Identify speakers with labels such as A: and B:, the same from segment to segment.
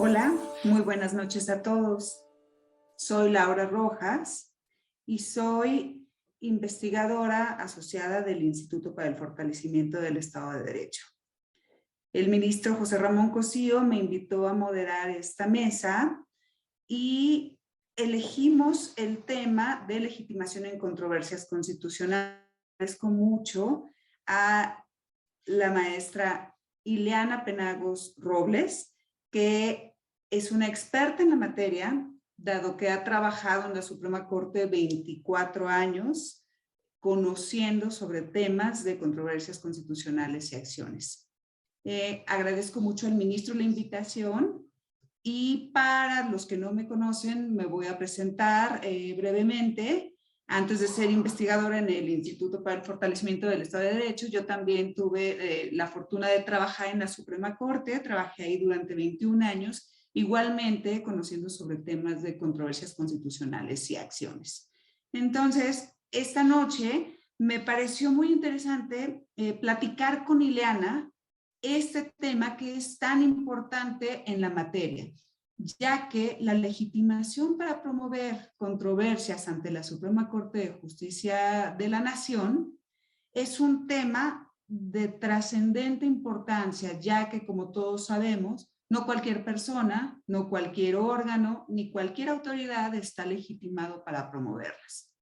A: Hola, muy buenas noches a todos. Soy Laura Rojas y soy investigadora asociada del Instituto para el Fortalecimiento del Estado de Derecho. El ministro José Ramón Cosío me invitó a moderar esta mesa y elegimos el tema de legitimación en controversias constitucionales. Agradezco mucho a la maestra Ileana Penagos Robles, que es una experta en la materia, dado que ha trabajado en la Suprema Corte 24 años, conociendo sobre temas de controversias constitucionales y acciones. Agradezco mucho al ministro la invitación y para los que no me conocen me voy a presentar brevemente. Antes de ser investigadora en el Instituto para el Fortalecimiento del Estado de Derecho, yo también tuve la fortuna de trabajar en la Suprema Corte, trabajé ahí durante 21 años, igualmente conociendo sobre temas de controversias constitucionales y acciones. Entonces, esta noche me pareció muy interesante platicar con Ileana este tema que es tan importante en la materia, ya que la legitimación para promover controversias ante la Suprema Corte de Justicia de la Nación es un tema de trascendente importancia, ya que, como todos sabemos, no cualquier persona, no cualquier órgano, ni cualquier autoridad está legitimado para promoverlas.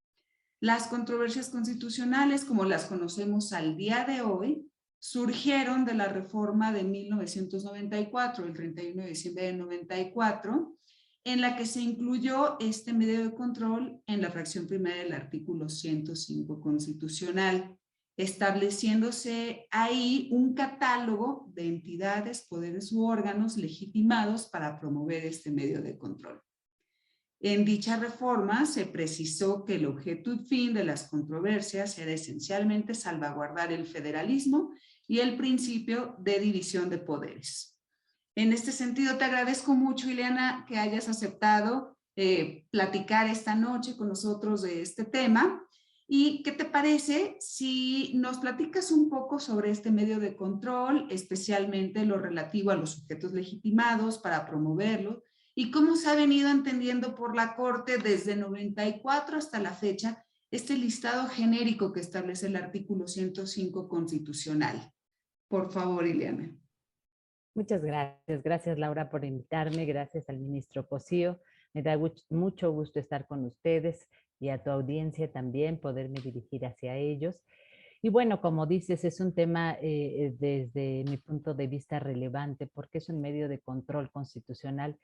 A: Las controversias constitucionales, como las conocemos al día de hoy, surgieron de la reforma de 1994, el 31 de diciembre de 94, en la que se incluyó este medio de control en la fracción primera del artículo 105 constitucional, estableciéndose ahí un catálogo de entidades, poderes u órganos legitimados para promover este medio de control. En dicha reforma se precisó que el objeto y fin de las controversias era esencialmente salvaguardar el federalismo y el principio de división de poderes. En este sentido, te agradezco mucho, Ileana, que hayas aceptado platicar esta noche con nosotros de este tema. ¿Y qué te parece si nos platicas un poco sobre este medio de control, especialmente lo relativo a los sujetos legitimados para promoverlo, y cómo se ha venido entendiendo por la Corte desde 94 hasta la fecha este listado genérico que establece el artículo 105 constitucional? Por favor, Ileana.
B: Muchas gracias. Gracias, Laura, por invitarme. Gracias al ministro Cosío. Me da mucho gusto estar con ustedes y a tu audiencia también, poderme dirigir hacia ellos. Y bueno, como dices, es un tema desde mi punto de vista relevante porque es un medio de control constitucional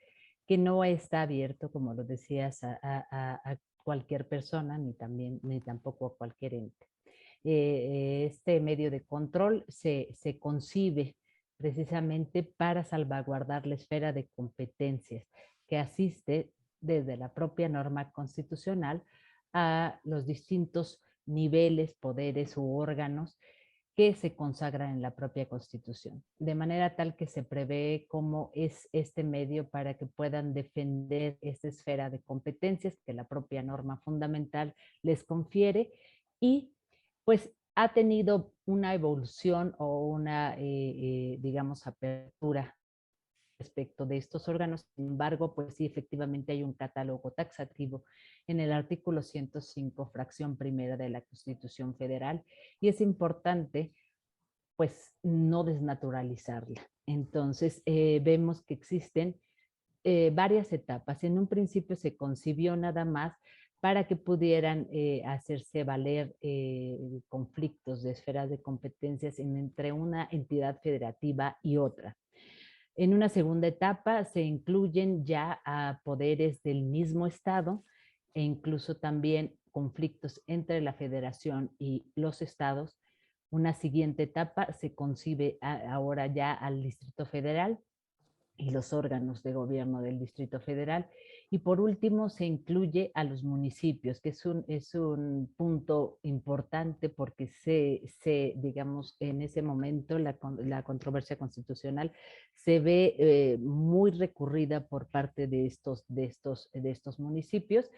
B: que no está abierto, como lo decías, a cualquier persona, ni tampoco a cualquier ente. Este medio de control se concibe precisamente para salvaguardar la esfera de competencias que asiste desde la propia norma constitucional a los distintos niveles, poderes u órganos que se consagran en la propia Constitución, de manera tal que se prevé cómo es este medio para que puedan defender esta esfera de competencias que la propia norma fundamental les confiere y pues ha tenido una evolución o una, digamos, apertura respecto de estos órganos. Sin embargo, pues sí, efectivamente hay un catálogo taxativo en el artículo 105, fracción primera de la Constitución Federal, y es importante pues no desnaturalizarla. Entonces, vemos que existen varias etapas. En un principio se concibió nada más para que pudieran hacerse valer conflictos de esferas de competencias entre una entidad federativa y otra. En una segunda etapa se incluyen ya a poderes del mismo Estado e incluso también conflictos entre la Federación y los estados. Una siguiente etapa se concibe ahora ya al Distrito Federal y los órganos de gobierno del Distrito Federal. Y por último se incluye a los municipios, que es un punto importante porque digamos, en ese momento la controversia constitucional se ve muy recurrida por parte de estos municipios.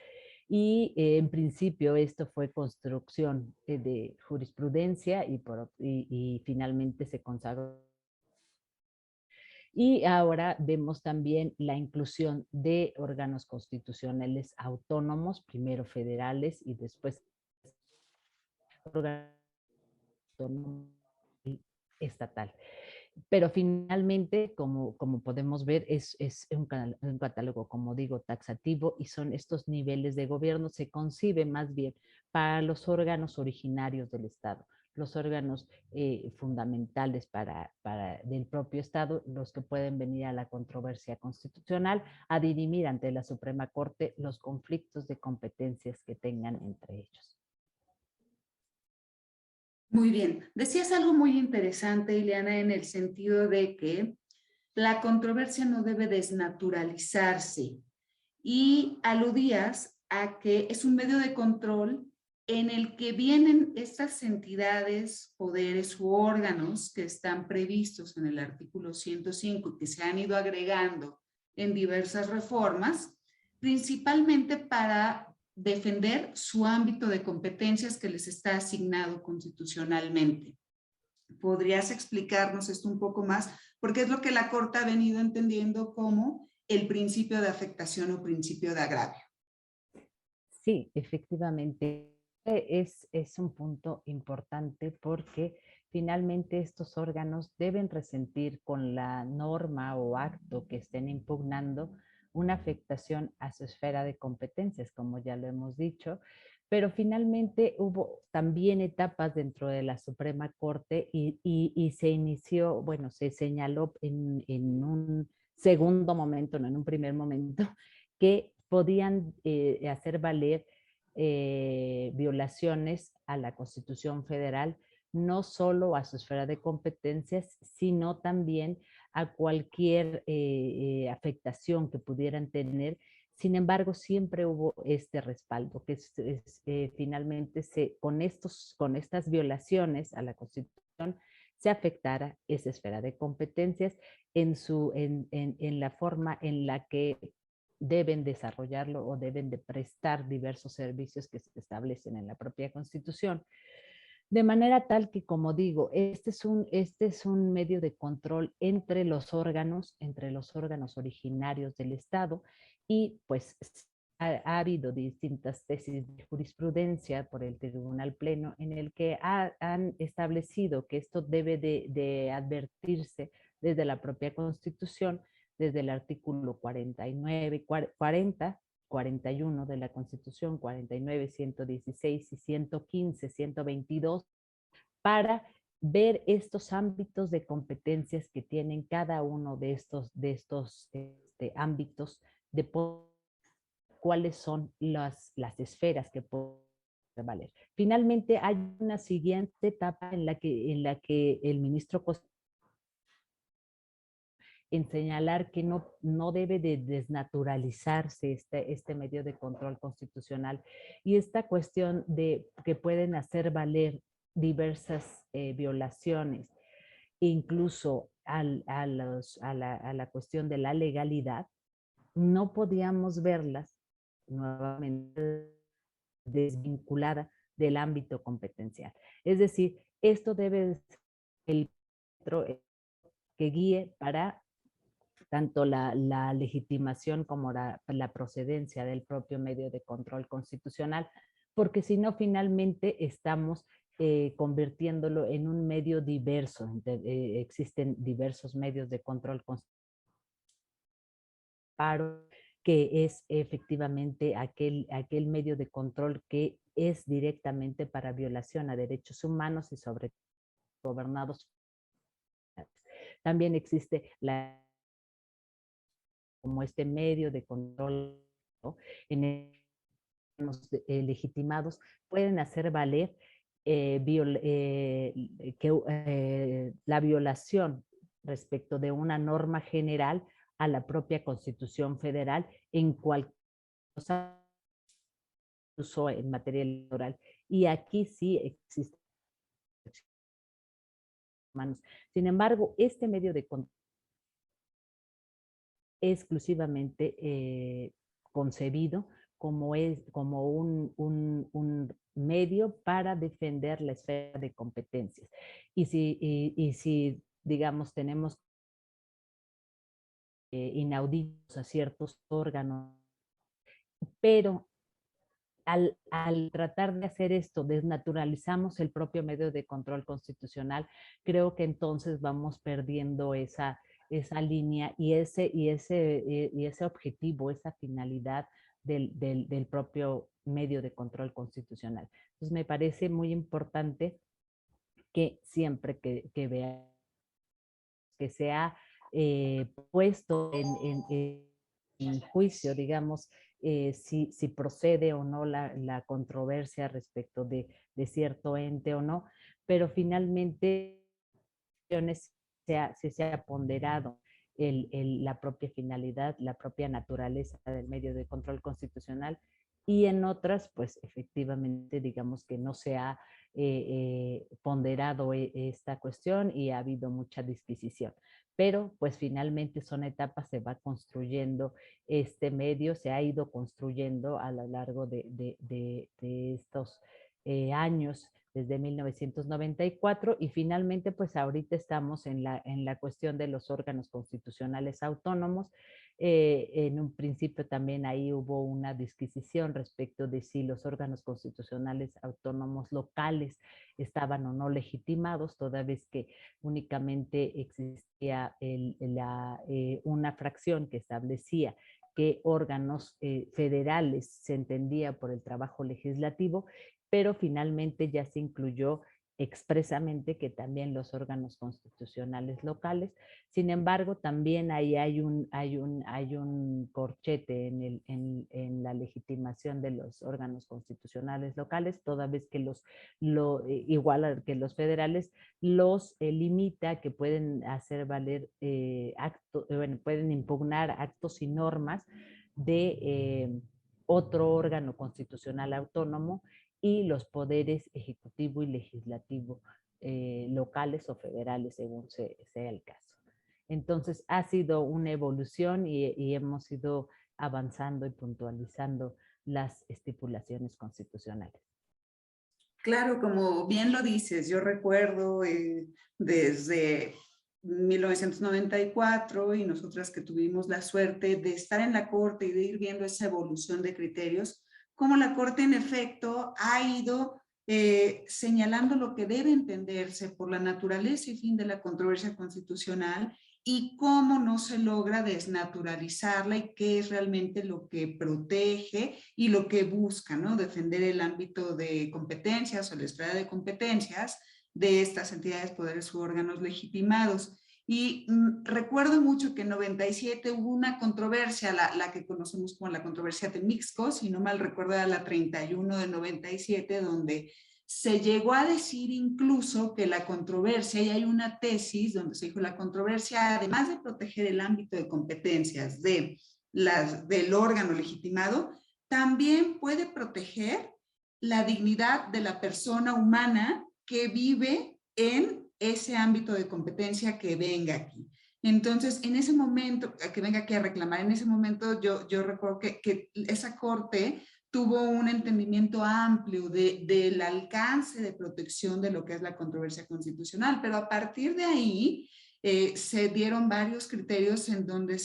B: Y en principio esto fue construcción de jurisprudencia y finalmente se consagró. Y ahora vemos también la inclusión de órganos constitucionales autónomos, primero federales y después órganos autónomos estatal. Pero finalmente, como podemos ver, es un catálogo, como digo, taxativo, y son estos niveles de gobierno, se concibe más bien para los órganos originarios del Estado, los órganos fundamentales del propio Estado, los que pueden venir a la controversia constitucional, a dirimir ante la Suprema Corte los conflictos de competencias que tengan entre ellos.
A: Muy bien. Decías algo muy interesante, Ileana, en el sentido de que la controversia no debe desnaturalizarse y aludías a que es un medio de control en el que vienen estas entidades, poderes u órganos que están previstos en el artículo 105 y que se han ido agregando en diversas reformas, principalmente para defender su ámbito de competencias que les está asignado constitucionalmente. ¿Podrías explicarnos esto un poco más? Porque es lo que la Corte ha venido entendiendo como el principio de afectación o principio de agravio.
B: Sí, efectivamente, es un punto importante porque finalmente estos órganos deben resentir con la norma o acto que estén impugnando una afectación a su esfera de competencias, como ya lo hemos dicho, pero finalmente hubo también etapas dentro de la Suprema Corte y se inició, bueno, se señaló en un segundo momento, no en un primer momento, que podían hacer valer violaciones a la Constitución Federal, no solo a su esfera de competencias, sino también a cualquier afectación que pudieran tener. Sin embargo, siempre hubo este respaldo, que finalmente con estas violaciones a la Constitución se afectara esa esfera de competencias en la forma en la que deben desarrollarlo o deben de prestar diversos servicios que se establecen en la propia Constitución. De manera tal que, como digo, este es un medio de control entre los órganos originarios del Estado y pues ha habido distintas tesis de jurisprudencia por el Tribunal Pleno en el que han establecido que esto debe de advertirse desde la propia Constitución, desde el artículo 49, 40, 41 de la Constitución, 49, 116 y 115, 122, para ver estos ámbitos de competencias que tienen cada uno de estos ámbitos, de cuáles son las esferas que pueden valer. Finalmente, hay una siguiente etapa en la que el ministro en señalar que no debe de desnaturalizarse este medio de control constitucional y esta cuestión de que pueden hacer valer diversas violaciones, incluso a la cuestión de la legalidad, no podíamos verlas nuevamente desvinculada del ámbito competencial. Es decir, esto debe ser el que guíe para tanto la legitimación como la procedencia del propio medio de control constitucional, porque si no, finalmente estamos convirtiéndolo en un medio diverso. Existen diversos medios de control constitucional, que es efectivamente aquel medio de control que es directamente para violación a derechos humanos y sobre todo gobernados. También existe como este medio de control, ¿no? En los legitimados pueden hacer valer la violación respecto de una norma general a la propia Constitución Federal en cualquier cosa uso en materia electoral. Y aquí sí existe humanos. Sin embargo, este medio de control exclusivamente concebido como un medio para defender la esfera de competencias. Y si digamos, tenemos inauditos a ciertos órganos, pero al tratar de hacer esto, desnaturalizamos el propio medio de control constitucional, creo que entonces vamos perdiendo esa línea y ese objetivo, esa finalidad del propio medio de control constitucional. Entonces me parece muy importante que siempre que vea que se ha puesto en juicio, digamos, si procede o no la controversia respecto de cierto ente o no, pero finalmente si se ha ponderado la propia finalidad, la propia naturaleza del medio de control constitucional, y en otras, pues efectivamente, digamos que no se ha ponderado esta cuestión y ha habido mucha disquisición. Pero pues finalmente son etapas, se va construyendo este medio, se ha ido construyendo a lo largo de estos años desde 1994 y finalmente pues ahorita estamos en la cuestión de los órganos constitucionales autónomos. En un principio también ahí hubo una disquisición respecto de si los órganos constitucionales autónomos locales estaban o no legitimados, toda vez que únicamente existía una fracción que establecía que órganos federales se entendía por el trabajo legislativo, pero finalmente ya se incluyó expresamente que también los órganos constitucionales locales. Sin embargo, también ahí hay un corchete en la legitimación de los órganos constitucionales locales, toda vez que igual que los federales, los limita, que pueden hacer valer pueden impugnar actos y normas de otro órgano constitucional autónomo y los poderes ejecutivo y legislativo locales o federales, según sea el caso. Entonces, ha sido una evolución y hemos ido avanzando y puntualizando las estipulaciones constitucionales.
A: Claro, como bien lo dices, yo recuerdo desde 1994 y nosotras que tuvimos la suerte de estar en la Corte y de ir viendo esa evolución de criterios, cómo la Corte en efecto ha ido señalando lo que debe entenderse por la naturaleza y fin de la controversia constitucional y cómo no se logra desnaturalizarla y qué es realmente lo que protege y lo que busca, ¿no? Defender el ámbito de competencias o la esfera de competencias de estas entidades, poderes u órganos legitimados. Y recuerdo mucho que en 97 hubo una controversia, la que conocemos como la controversia de Mixco, si no mal recuerdo era la 31 de 97, donde se llegó a decir incluso que la controversia, y hay una tesis donde se dijo la controversia, además de proteger el ámbito de competencias del órgano legitimado, también puede proteger la dignidad de la persona humana que vive en ese ámbito de competencia que venga aquí. Entonces, en ese momento, que venga aquí a reclamar, en ese momento yo recuerdo que esa corte tuvo un entendimiento amplio del alcance de protección de lo que es la controversia constitucional, pero a partir de ahí se dieron varios criterios en donde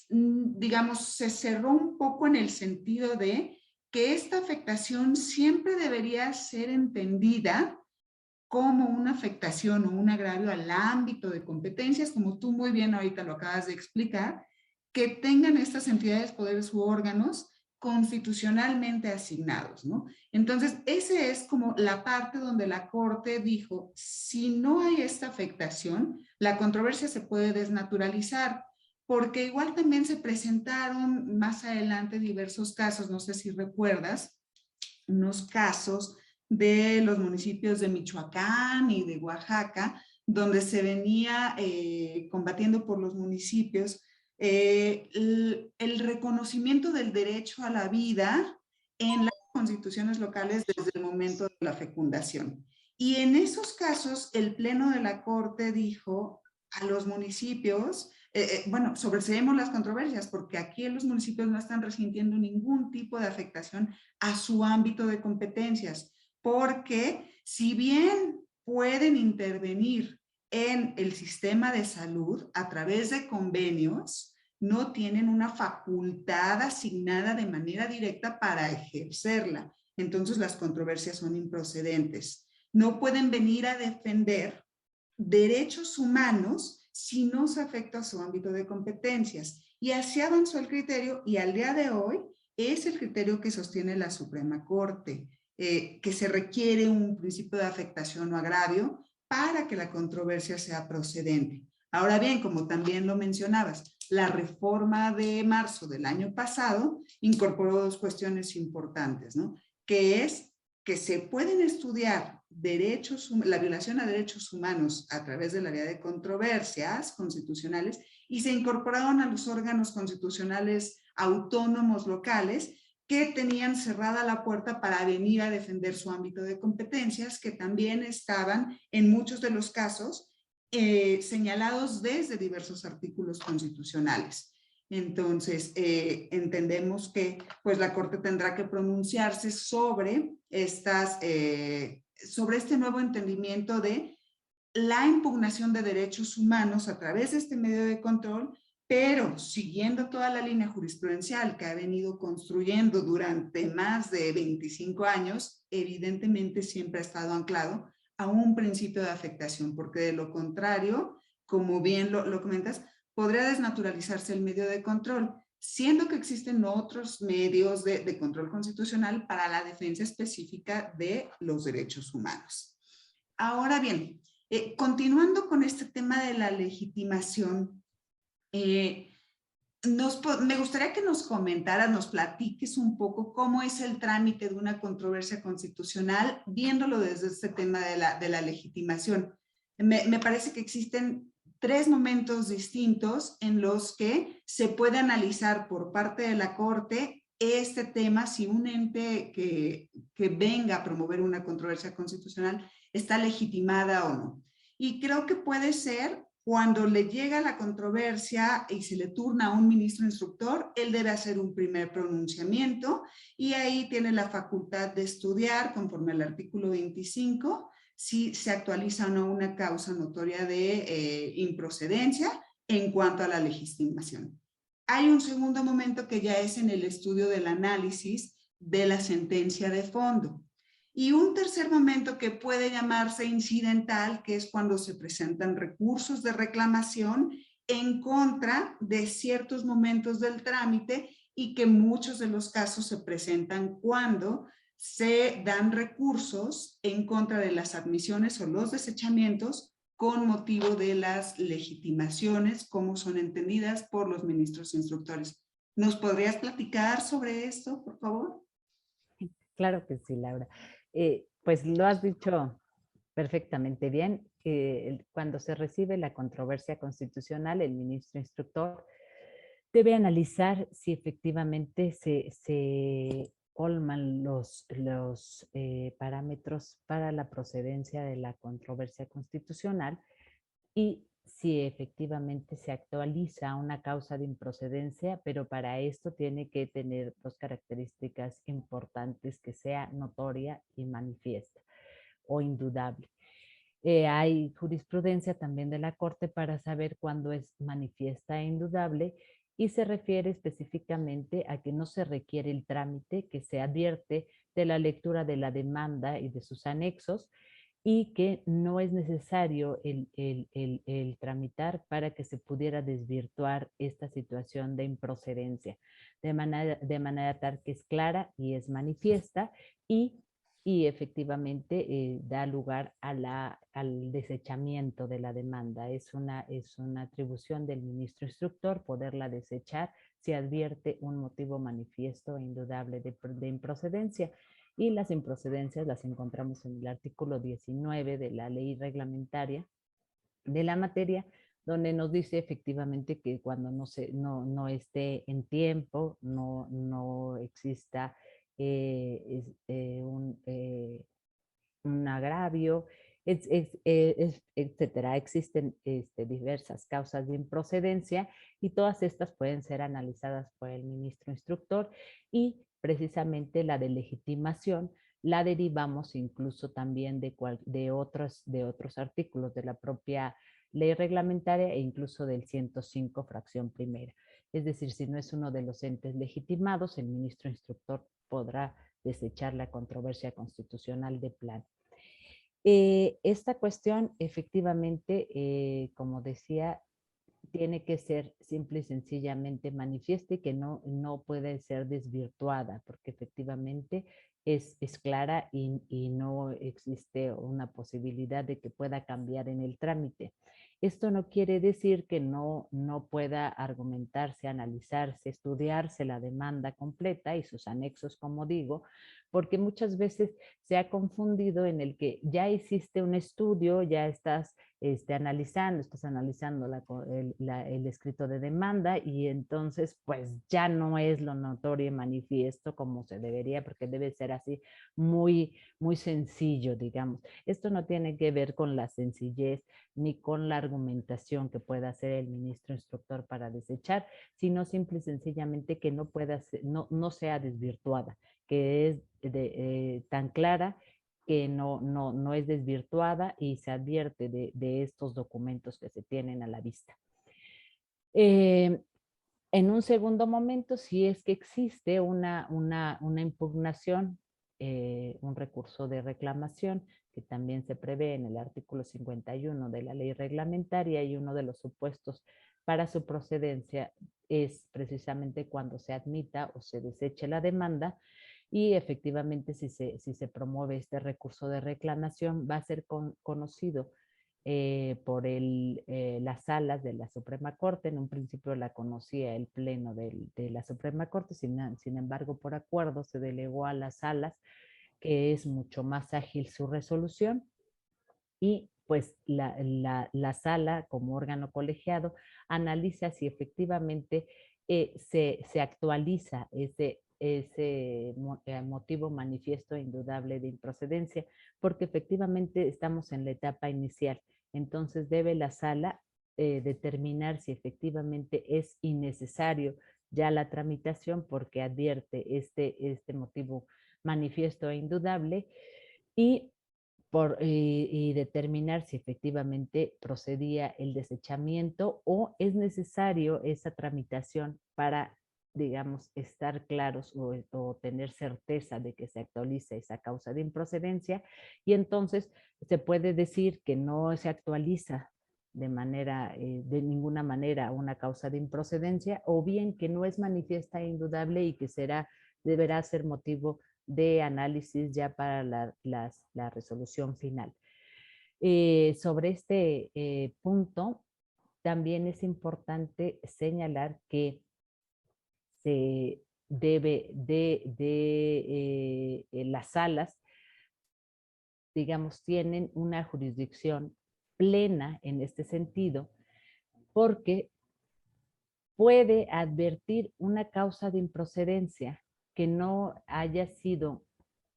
A: digamos, se cerró un poco en el sentido de que esta afectación siempre debería ser entendida como una afectación o un agravio al ámbito de competencias, como tú muy bien ahorita lo acabas de explicar, que tengan estas entidades, poderes u órganos constitucionalmente asignados, ¿no? Entonces, esa es como la parte donde la Corte dijo, si no hay esta afectación, la controversia se puede desnaturalizar, porque igual también se presentaron más adelante diversos casos, no sé si recuerdas, unos casos de los municipios de Michoacán y de Oaxaca, donde se venía combatiendo por los municipios el reconocimiento del derecho a la vida en las constituciones locales desde el momento de la fecundación. Y en esos casos, el Pleno de la Corte dijo a los municipios, bueno, sobreseemos las controversias, porque aquí en los municipios no están resintiendo ningún tipo de afectación a su ámbito de competencias, porque si bien pueden intervenir en el sistema de salud, a través de convenios, no tienen una facultad asignada de manera directa para ejercerla. Entonces las controversias son improcedentes. No pueden venir a defender derechos humanos si no se afecta a su ámbito de competencias. Y así avanzó el criterio y al día de hoy es el criterio que sostiene la Suprema Corte, que se requiere un principio de afectación o agravio para que la controversia sea procedente. Ahora bien, como también lo mencionabas, la reforma de marzo del año pasado incorporó dos cuestiones importantes, ¿no? Que es que se pueden estudiar la violación a derechos humanos a través de la vía de controversias constitucionales y se incorporaron a los órganos constitucionales autónomos locales que tenían cerrada la puerta para venir a defender su ámbito de competencias, que también estaban en muchos de los casos señalados desde diversos artículos constitucionales. Entonces, entendemos que pues, la Corte tendrá que pronunciarse sobre este nuevo entendimiento de la impugnación de derechos humanos a través de este medio de control, pero siguiendo toda la línea jurisprudencial que ha venido construyendo durante más de 25 años, evidentemente siempre ha estado anclado a un principio de afectación, porque de lo contrario, como bien lo comentas, podría desnaturalizarse el medio de control, siendo que existen otros medios de control constitucional para la defensa específica de los derechos humanos. Ahora bien, continuando con este tema de la legitimación, me gustaría que nos comentaras, nos platiques un poco cómo es el trámite de una controversia constitucional, viéndolo desde este tema de la legitimación. Me parece que existen tres momentos distintos en los que se puede analizar por parte de la Corte este tema, si un ente que venga a promover una controversia constitucional está legitimada o no. Y creo que puede ser cuando le llega la controversia y se le turna a un ministro instructor, él debe hacer un primer pronunciamiento y ahí tiene la facultad de estudiar, conforme al artículo 25, si se actualiza o no una causa notoria de improcedencia en cuanto a la legitimación. Hay un segundo momento que ya es en el estudio del análisis de la sentencia de fondo. Y un tercer momento que puede llamarse incidental, que es cuando se presentan recursos de reclamación en contra de ciertos momentos del trámite y que muchos de los casos se presentan cuando se dan recursos en contra de las admisiones o los desechamientos con motivo de las legitimaciones, como son entendidas por los ministros instructores. ¿Nos podrías platicar sobre esto, por favor?
B: Claro que sí, Laura. Pues lo has dicho perfectamente bien. Cuando se recibe la controversia constitucional, el ministro instructor debe analizar si efectivamente se colman los parámetros para la procedencia de la controversia constitucional y si efectivamente se actualiza una causa de improcedencia, pero para esto tiene que tener dos características importantes, que sea notoria y manifiesta o indudable. Hay jurisprudencia también de la Corte para saber cuándo es manifiesta e indudable y se refiere específicamente a que no se requiere el trámite, que se advierte de la lectura de la demanda y de sus anexos y que no es necesario el tramitar para que se pudiera desvirtuar esta situación de improcedencia, de manera tal que es clara y es manifiesta y efectivamente da lugar a al desechamiento de la demanda. Es una atribución del ministro instructor poderla desechar si advierte un motivo manifiesto e indudable de improcedencia. Y las improcedencias las encontramos en el artículo 19 de la ley reglamentaria de la materia, donde nos dice efectivamente que cuando no esté en tiempo, no exista un agravio, etcétera. Existen diversas causas de improcedencia y todas estas pueden ser analizadas por el ministro instructor y precisamente la de legitimación la derivamos incluso también de otros artículos de la propia ley reglamentaria e incluso del 105 fracción primera. Es decir, si no es uno de los entes legitimados, el ministro instructor podrá desechar la controversia constitucional de plano. Esta cuestión, efectivamente, como decía, tiene que ser simple y sencillamente manifiesta y que no puede ser desvirtuada, porque efectivamente es clara y no existe una posibilidad de que pueda cambiar en el trámite. Esto no quiere decir que no pueda argumentarse, analizarse, estudiarse la demanda completa y sus anexos, como digo, porque muchas veces se ha confundido en el que ya hiciste un estudio, ya estás estás analizando el escrito de demanda y entonces pues ya no es lo notorio y manifiesto como se debería, porque debe ser así muy sencillo, digamos. Esto no tiene que ver con la sencillez ni con la argumentación que pueda hacer el ministro instructor para desechar, sino simple y sencillamente que no sea desvirtuada, que es tan clara que no es desvirtuada y se advierte de estos documentos que se tienen a la vista. En un segundo momento, si es que existe una impugnación, un recurso de reclamación, que también se prevé en el artículo 51 de la ley reglamentaria, y uno de los supuestos para su procedencia es precisamente cuando se admita o se deseche la demanda, y efectivamente si se promueve este recurso de reclamación va a ser conocido por las salas de la Suprema Corte. En un principio la conocía el Pleno de la Suprema Corte, sin embargo, por acuerdo se delegó a las salas, que es mucho más ágil su resolución, y pues la sala como órgano colegiado analiza si efectivamente se actualiza ese motivo manifiesto e indudable de improcedencia, porque efectivamente estamos en la etapa inicial. Entonces debe la sala determinar si efectivamente es innecesario ya la tramitación, porque advierte este motivo manifiesto e indudable, y y determinar si efectivamente procedía el desechamiento o es necesario esa tramitación para, digamos, estar claros o tener certeza de que se actualiza esa causa de improcedencia. Y entonces se puede decir que no se actualiza de ninguna manera una causa de improcedencia, o bien que no es manifiesta e indudable y que deberá ser motivo de análisis ya para la resolución final. Sobre este punto, también es importante señalar que se debe las salas, digamos, tienen una jurisdicción plena en este sentido, porque puede advertir una causa de improcedencia que no haya sido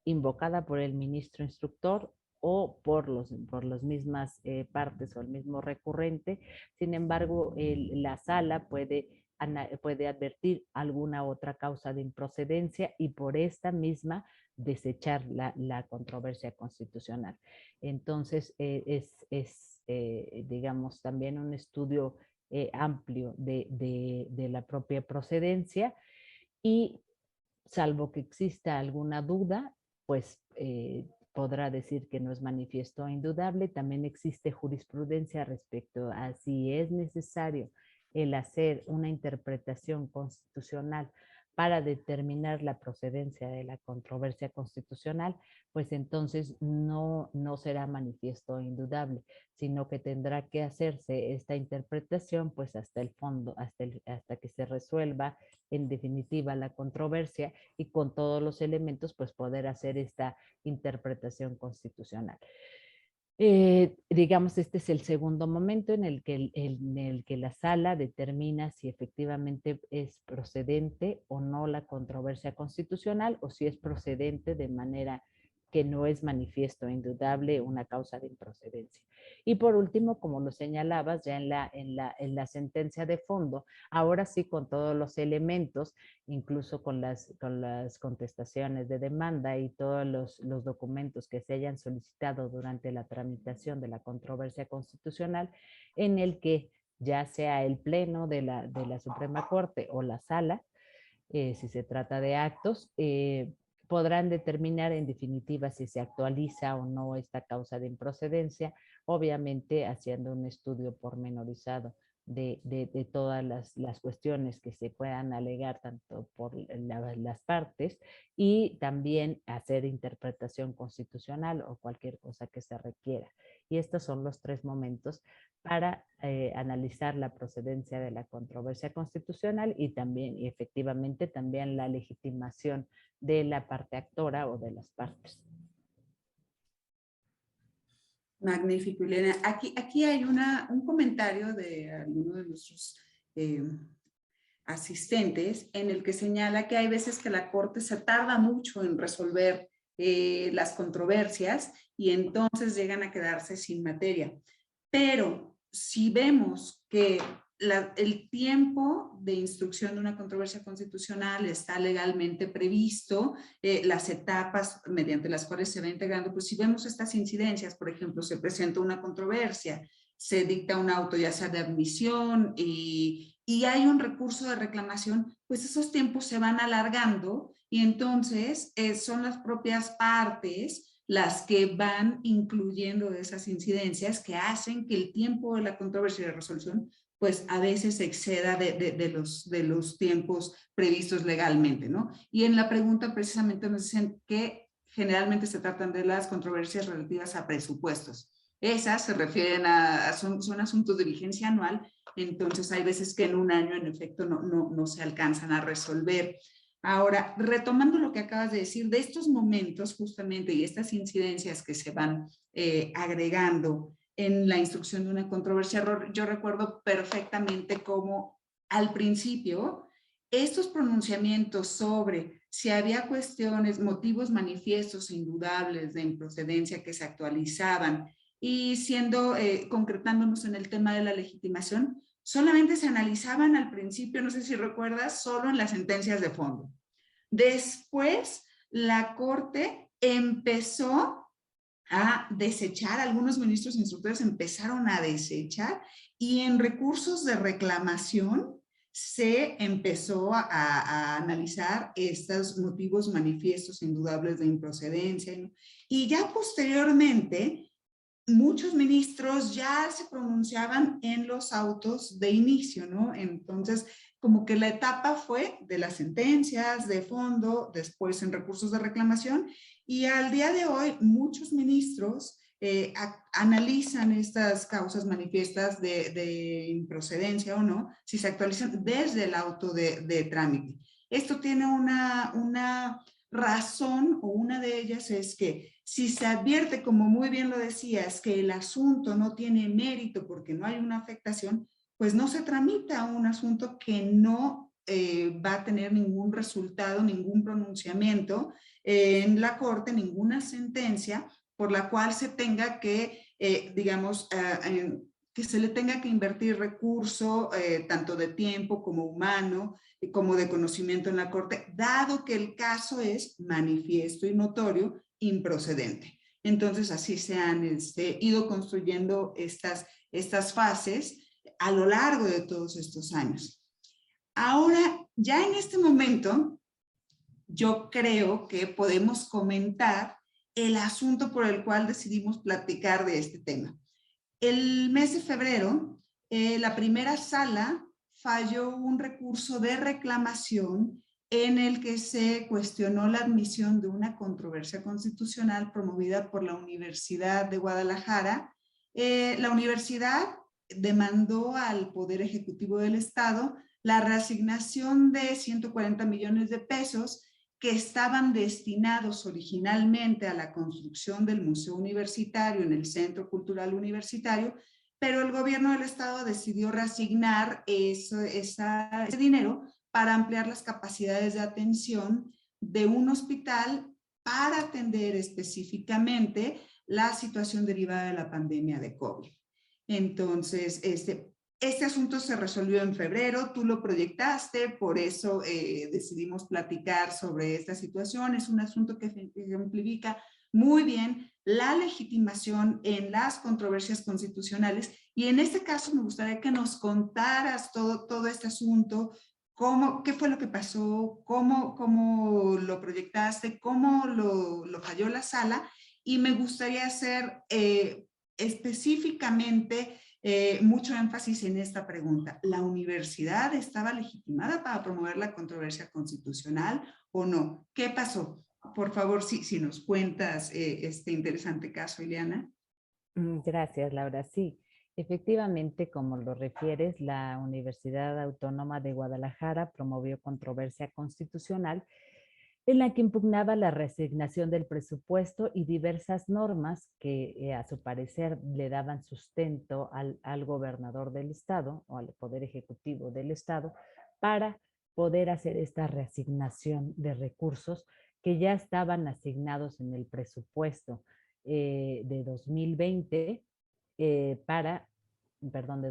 B: invocada por el ministro instructor o por las mismas partes o el mismo recurrente. Sin embargo, la sala puede advertir alguna otra causa de improcedencia y por esta misma desechar la controversia constitucional. Entonces, digamos, también un estudio amplio de la propia procedencia, y salvo que exista alguna duda, pues podrá decir que no es manifiesto e indudable. También existe jurisprudencia respecto a si es necesario el hacer una interpretación constitucional para determinar la procedencia de la controversia constitucional, pues entonces no será manifiesto e indudable, sino que tendrá que hacerse esta interpretación pues hasta el fondo, hasta que se resuelva en definitiva la controversia, y con todos los elementos pues poder hacer esta interpretación constitucional. Digamos, este es el segundo momento en el que la sala determina si efectivamente es procedente o no la controversia constitucional, o si es procedente de manera que no es manifiesto, indudable, una causa de improcedencia. Y por último, como lo señalabas, ya en la sentencia de fondo, ahora sí con todos los elementos, incluso con las contestaciones de demanda y todos los documentos que se hayan solicitado durante la tramitación de la controversia constitucional, en el que ya sea el Pleno de la Suprema Corte o la Sala, si se trata de actos, podrán determinar en definitiva si se actualiza o no esta causa de improcedencia, obviamente haciendo un estudio pormenorizado de todas las cuestiones que se puedan alegar tanto por las partes y también hacer interpretación constitucional o cualquier cosa que se requiera. Y estos son los tres momentos para analizar la procedencia de la controversia constitucional y también, y efectivamente, también la legitimación de la parte actora o de las partes.
A: Magnífico, Elena. Aquí hay un comentario de alguno de nuestros asistentes en el que señala que hay veces que la Corte se tarda mucho en resolver las controversias y entonces llegan a quedarse sin materia. Pero si vemos que el tiempo de instrucción de una controversia constitucional está legalmente previsto, las etapas mediante las cuales se va integrando, pues si vemos estas incidencias, por ejemplo, se presenta una controversia, se dicta un auto ya sea de admisión y hay un recurso de reclamación, pues esos tiempos se van alargando y entonces son las propias partes las que van incluyendo esas incidencias que hacen que el tiempo de la controversia de resolución pues a veces exceda de los tiempos previstos legalmente, ¿no? Y en la pregunta precisamente nos dicen que generalmente se tratan de las controversias relativas a presupuestos. Esas se refieren son asuntos de vigencia anual, entonces hay veces que en un año en efecto no se alcanzan a resolver. Ahora, retomando lo que acabas de decir, de estos momentos justamente y estas incidencias que se van agregando en la instrucción de una controversia, yo recuerdo perfectamente cómo al principio estos pronunciamientos sobre si había cuestiones, motivos manifiestos e indudables de improcedencia que se actualizaban y concretándonos en el tema de la legitimación, solamente se analizaban al principio, no sé si recuerdas, solo en las sentencias de fondo. Después, la Corte empezó a desechar, algunos ministros instructores empezaron a desechar y en recursos de reclamación se empezó a analizar estos motivos manifiestos indudables de improcedencia, ¿no? Y ya posteriormente muchos ministros ya se pronunciaban en los autos de inicio, ¿no? Entonces, como que la etapa fue de las sentencias, de fondo, después en recursos de reclamación, y al día de hoy muchos ministros analizan estas causas manifiestas de improcedencia o no, si se actualizan desde el auto de trámite. Esto tiene una razón, o una de ellas es que si se advierte, como muy bien lo decías, que el asunto no tiene mérito porque no hay una afectación, pues no se tramita un asunto que no va a tener ningún resultado, ningún pronunciamiento en la Corte, ninguna sentencia por la cual se tenga que, que se le tenga que invertir recurso, tanto de tiempo como humano, como de conocimiento en la Corte, dado que el caso es manifiesto y notorio improcedente. Entonces, así se han ido construyendo estas fases a lo largo de todos estos años. Ahora, ya en este momento, yo creo que podemos comentar el asunto por el cual decidimos platicar de este tema. El mes de febrero, la primera sala falló un recurso de reclamación en el que se cuestionó la admisión de una controversia constitucional promovida por la Universidad de Guadalajara. La universidad demandó al Poder Ejecutivo del Estado la reasignación de 140 millones de pesos que estaban destinados originalmente a la construcción del Museo Universitario en el Centro Cultural Universitario, pero el gobierno del estado decidió reasignar ese dinero para ampliar las capacidades de atención de un hospital para atender específicamente la situación derivada de la pandemia de COVID. Entonces, este asunto se resolvió en febrero, tú lo proyectaste, por eso decidimos platicar sobre esta situación. Es un asunto que ejemplifica muy bien la legitimación en las controversias constitucionales, y en este caso me gustaría que nos contaras todo este asunto, qué fue lo que pasó, cómo lo proyectaste, cómo lo falló la sala, y me gustaría hacer específicamente mucho énfasis en esta pregunta. ¿La universidad estaba legitimada para promover la controversia constitucional o no? ¿Qué pasó? Por favor, si nos cuentas este interesante caso, Ileana.
B: Gracias, Laura. Sí, efectivamente, como lo refieres, la Universidad Autónoma de Guadalajara promovió controversia constitucional en la que impugnaba la reasignación del presupuesto y diversas normas que, a su parecer, le daban sustento al gobernador del estado o al Poder Ejecutivo del estado para poder hacer esta reasignación de recursos que ya estaban asignados en el presupuesto de 2020 de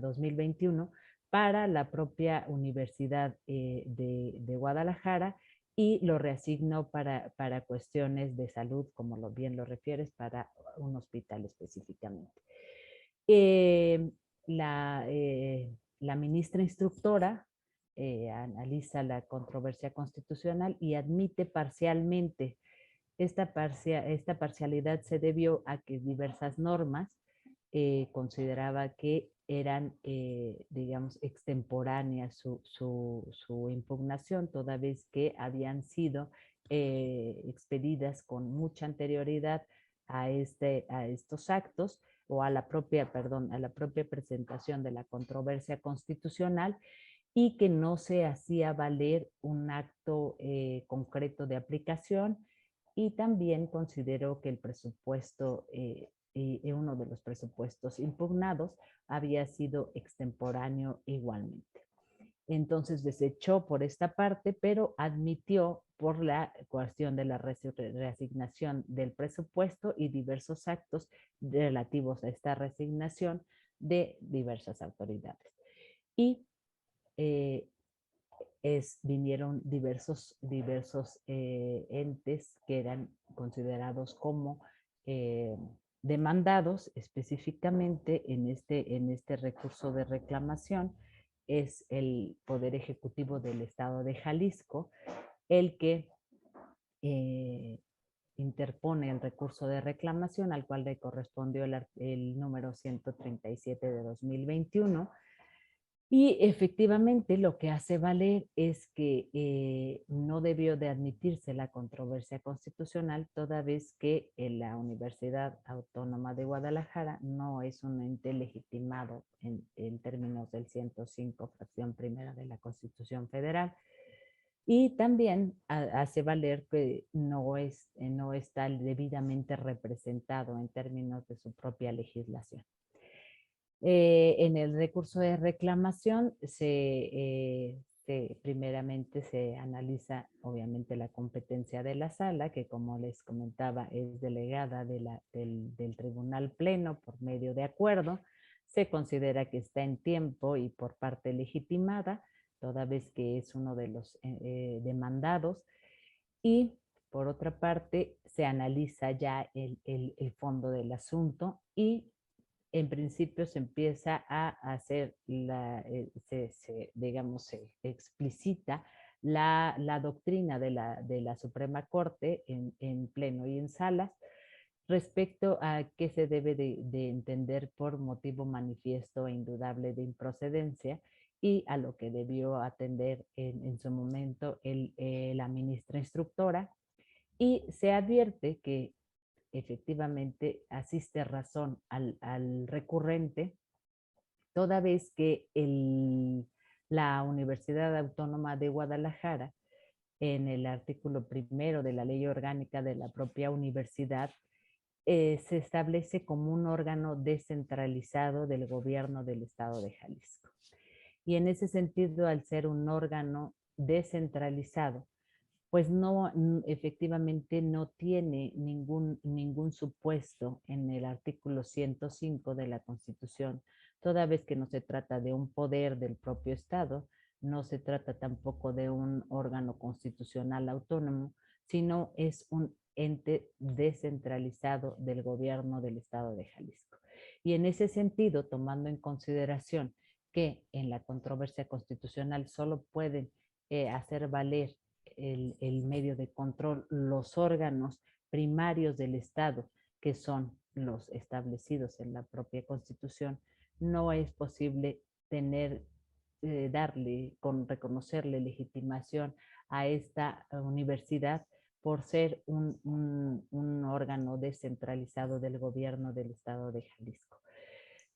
B: 2021 para la propia Universidad de Guadalajara, y lo reasignó para cuestiones de salud, como bien lo refieres, para un hospital específicamente. Eh, la, la ministra instructora analiza la controversia constitucional y admite parcialmente. Esta parcialidad se debió a que diversas normas consideraba que eran, digamos, extemporáneas su impugnación, toda vez que habían sido expedidas con mucha anterioridad a estos actos, o a la propia, perdón, a la propia presentación de la controversia constitucional, y que no se hacía valer un acto concreto de aplicación. Y también consideró que el presupuesto, uno de los presupuestos impugnados, había sido extemporáneo igualmente. Entonces desechó por esta parte, pero admitió por la cuestión de la reasignación del presupuesto y diversos actos relativos a esta reasignación de diversas autoridades. Y eh, vinieron diversos entes que eran considerados como demandados. Específicamente en este recurso de reclamación es el Poder Ejecutivo del Estado de Jalisco el que interpone el recurso de reclamación, al cual le correspondió el número 137 de 2021. Y efectivamente lo que hace valer es que no debió de admitirse la controversia constitucional, toda vez que la Universidad Autónoma de Guadalajara no es un ente legitimado en términos del 105, fracción primera de la Constitución Federal. Y también hace valer que no está debidamente representado en términos de su propia legislación. En el recurso de reclamación primeramente se analiza obviamente la competencia de la sala, que como les comentaba es delegada del Tribunal Pleno por medio de acuerdo. Se considera que está en tiempo y por parte legitimada, toda vez que es uno de los demandados. Y por otra parte se analiza ya el fondo del asunto, y en principio se empieza a hacer, digamos, se explicita la doctrina de la Suprema Corte en pleno y en salas respecto a qué se debe de entender por motivo manifiesto e indudable de improcedencia, y a lo que debió atender en su momento la ministra instructora. Y se advierte que efectivamente asiste razón al recurrente, toda vez que la Universidad Autónoma de Guadalajara, en el artículo primero de la Ley Orgánica de la propia universidad, se establece como un órgano descentralizado del gobierno del estado de Jalisco. Y en ese sentido, al ser un órgano descentralizado, pues no, efectivamente no tiene ningún supuesto en el artículo 105 de la Constitución, toda vez que no se trata de un poder del propio Estado, no se trata tampoco de un órgano constitucional autónomo, sino es un ente descentralizado del gobierno del Estado de Jalisco. Y en ese sentido, tomando en consideración que en la controversia constitucional solo pueden hacer valer el medio de control los órganos primarios del Estado, que son los establecidos en la propia Constitución, no es posible tener, reconocerle legitimación a esta universidad por ser un órgano descentralizado del gobierno del Estado de Jalisco.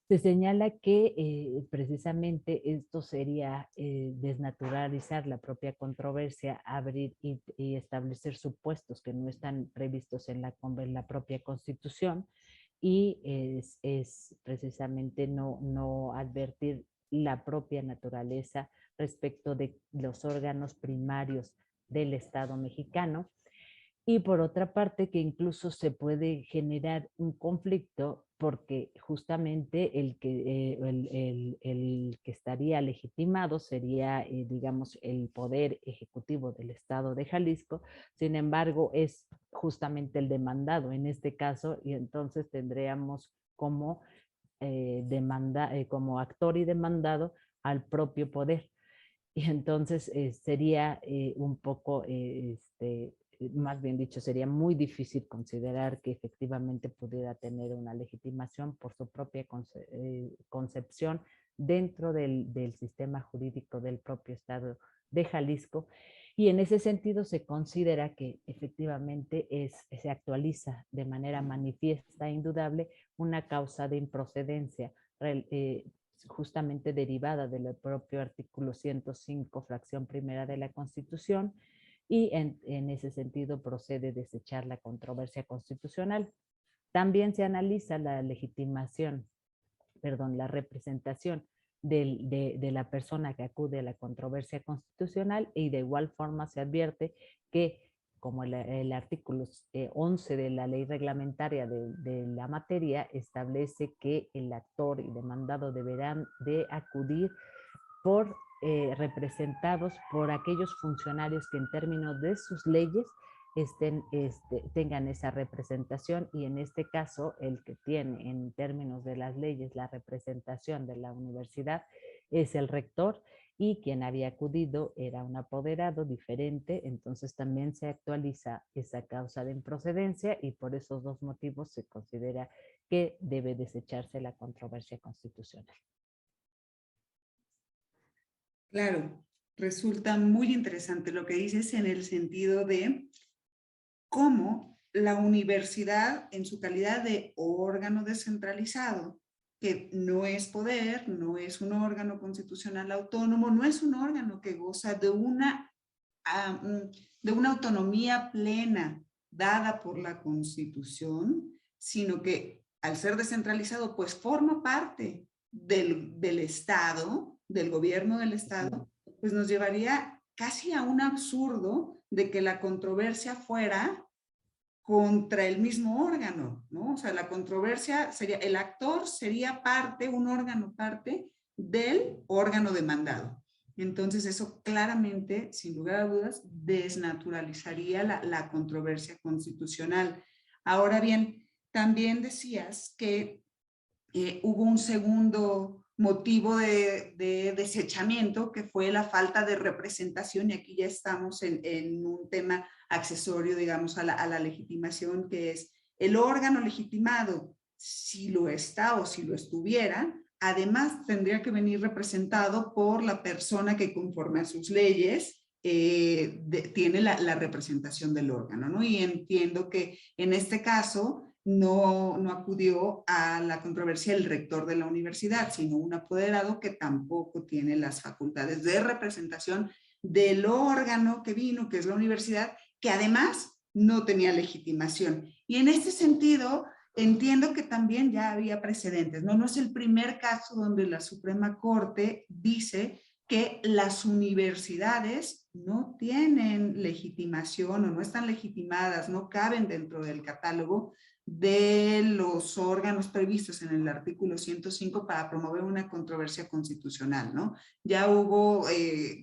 B: Se señala que precisamente esto sería desnaturalizar la propia controversia, abrir y establecer supuestos que no están previstos en la propia Constitución, y es precisamente no advertir la propia naturaleza respecto de los órganos primarios del Estado mexicano. Y por otra parte, que incluso se puede generar un conflicto porque justamente el que estaría legitimado sería, digamos, el poder ejecutivo del Estado de Jalisco. Sin embargo, es justamente el demandado en este caso, y entonces tendríamos como, como actor y demandado al propio poder. Y entonces sería un poco, más bien dicho, sería muy difícil considerar que efectivamente pudiera tener una legitimación por su propia concepción dentro del sistema jurídico del propio Estado de Jalisco. Y en ese sentido se considera que efectivamente se actualiza de manera manifiesta e indudable una causa de improcedencia justamente derivada del propio artículo 105, fracción primera de la Constitución, y en ese sentido procede desechar la controversia constitucional. También se analiza la legitimación, la representación de la persona que acude a la controversia constitucional, y de igual forma se advierte que, como el artículo 11 de la ley reglamentaria de la materia establece que el actor y demandado deberán de acudir por representados por aquellos funcionarios que en términos de sus leyes tengan esa representación, y en este caso el que tiene en términos de las leyes la representación de la universidad es el rector, y quien había acudido era un apoderado diferente. Entonces también se actualiza esa causa de improcedencia, y por esos dos motivos se considera que debe desecharse la controversia constitucional.
A: Claro, resulta muy interesante lo que dices en el sentido de cómo la universidad, en su calidad de órgano descentralizado, que no es poder, no es un órgano constitucional autónomo, no es un órgano que goza de una autonomía plena dada por la Constitución, sino que al ser descentralizado, pues forma parte del Estado, del gobierno del Estado, pues nos llevaría casi a un absurdo de que la controversia fuera contra el mismo órgano, ¿no? O sea, la controversia sería, el actor sería parte, un órgano parte del órgano demandado. Entonces eso claramente, sin lugar a dudas, desnaturalizaría la controversia constitucional. Ahora bien, también decías que hubo un segundo motivo de desechamiento, que fue la falta de representación, y aquí ya estamos en un tema accesorio, digamos, a la legitimación, que es el órgano legitimado, si lo está o si lo estuviera, además tendría que venir representado por la persona que conforme a sus leyes tiene la representación del órgano, ¿no? Y entiendo que en este caso no acudió a la controversia el rector de la universidad, sino un apoderado que tampoco tiene las facultades de representación del órgano que vino, que es la universidad, que además no tenía legitimación. Y en este sentido, entiendo que también ya había precedentes, ¿no? No es el primer caso donde la Suprema Corte dice que las universidades no tienen legitimación o no están legitimadas, no caben dentro del catálogo de los órganos previstos en el artículo 105 para promover una controversia constitucional, ¿no? Ya hubo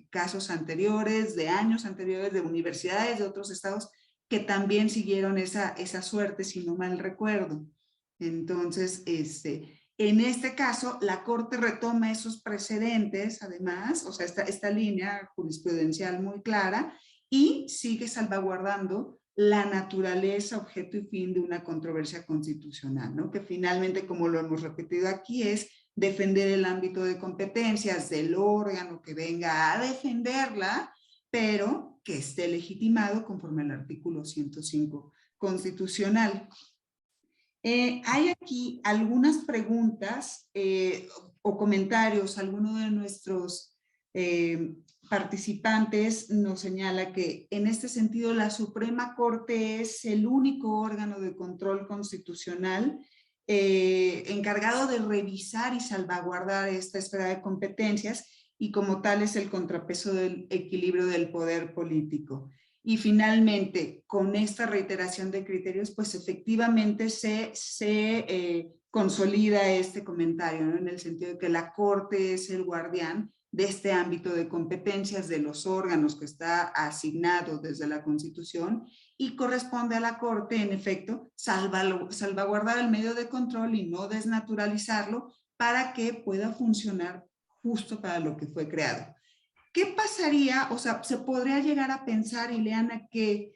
A: casos anteriores, de años anteriores, de universidades de otros estados que también siguieron esa suerte, si no mal recuerdo. Entonces, en este caso, la Corte retoma esos precedentes, además, o sea, esta línea jurisprudencial muy clara, y sigue salvaguardando la naturaleza, objeto y fin de una controversia constitucional, ¿no? Que finalmente, como lo hemos repetido aquí, es defender el ámbito de competencias del órgano que venga a defenderla, pero que esté legitimado conforme al artículo 105 constitucional. Hay aquí algunas preguntas o comentarios. Alguno de nuestros participantes nos señala que en este sentido la Suprema Corte es el único órgano de control constitucional encargado de revisar y salvaguardar esta esfera de competencias, y como tal es el contrapeso del equilibrio del poder político. Y finalmente, con esta reiteración de criterios, pues efectivamente se consolida este comentario, ¿no? En el sentido de que la Corte es el guardián de este ámbito de competencias de los órganos que está asignado desde la Constitución, y corresponde a la Corte, en efecto, salvaguardar el medio de control y no desnaturalizarlo para que pueda funcionar justo para lo que fue creado. ¿Qué pasaría? O sea, se podría llegar a pensar, Ileana, que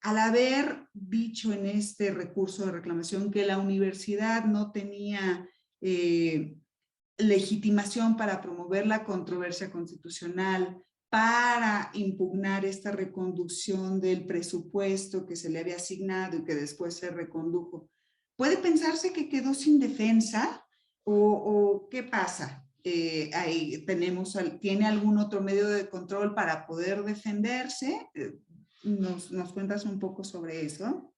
A: al haber dicho en este recurso de reclamación que la universidad no tenía legitimación para promover la controversia constitucional, para impugnar esta reconducción del presupuesto que se le había asignado y que después se recondujo, ¿puede pensarse que quedó sin defensa? ¿O qué pasa? Ahí ¿tiene algún otro medio de control para poder defenderse? ¿Nos cuentas un poco sobre eso?